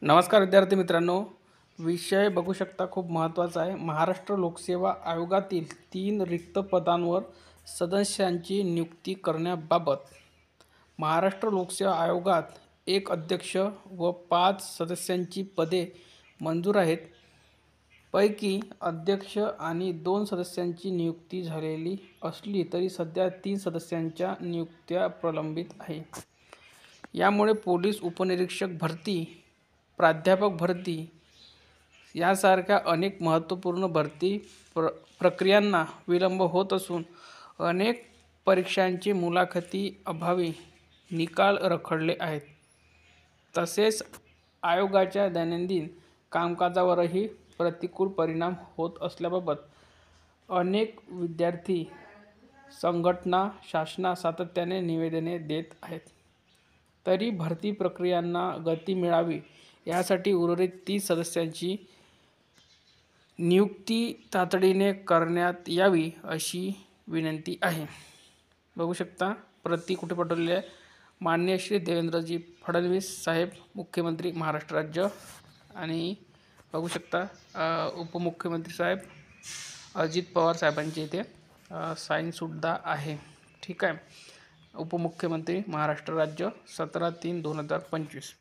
नमस्कार विद्यार्थी मित्रांनो, विषय बघू शकता खूप महत्त्वाचा आहे। महाराष्ट्र लोकसेवा आयोगातील 3 रिक्त पदांवर सदस्यांची नियुक्ती करण्याबाबत महाराष्ट्र लोकसेवा आयोगात 1 अध्यक्ष व 5 सदस्यांची पदे मंजूर आहेत। पैकी अध्यक्ष आणि 2 सदस्यांची नियुक्ती झालेली असली तरी सध्या 3 सदस्यांच्या नियुक्त्या प्रलंबित आहेत। यामुळे पोलीस उपनिरीक्षक भरती, प्राध्यापक भरती यासारख्या अनेक महत्त्वपूर्ण भरती प्रक्रियांना विलंब होत असून अनेक परीक्षांची मुलाखती अभावी निकाल रखडले आहेत। तसेच आयोगाच्या दैनंदिन कामकाजावरही प्रतिकूल परिणाम होत असल्याबाबत अनेक विद्यार्थी संघटना शासनास सातत्याने निवेदने देत आहेत। तरी भरती प्रक्रियांना गती मिळावी यासाठी उर्वरित 30 सदस्यांची नियुक्ती तातडीने करण्यात यावी अशी विनंती आहे। बघू शकता प्रति कुठे पाठवलेले आहे, माननीय श्री देवेंद्रजी फडणवीस साहेब मुख्यमंत्री महाराष्ट्र राज्य, आणि बघू शकता उपमुख्यमंत्री साहेब अजित पवार साहेबांचे इथे साईनसुद्धा आहे। ठीक आहे, उपमुख्यमंत्री महाराष्ट्र राज्य 17/3/2025।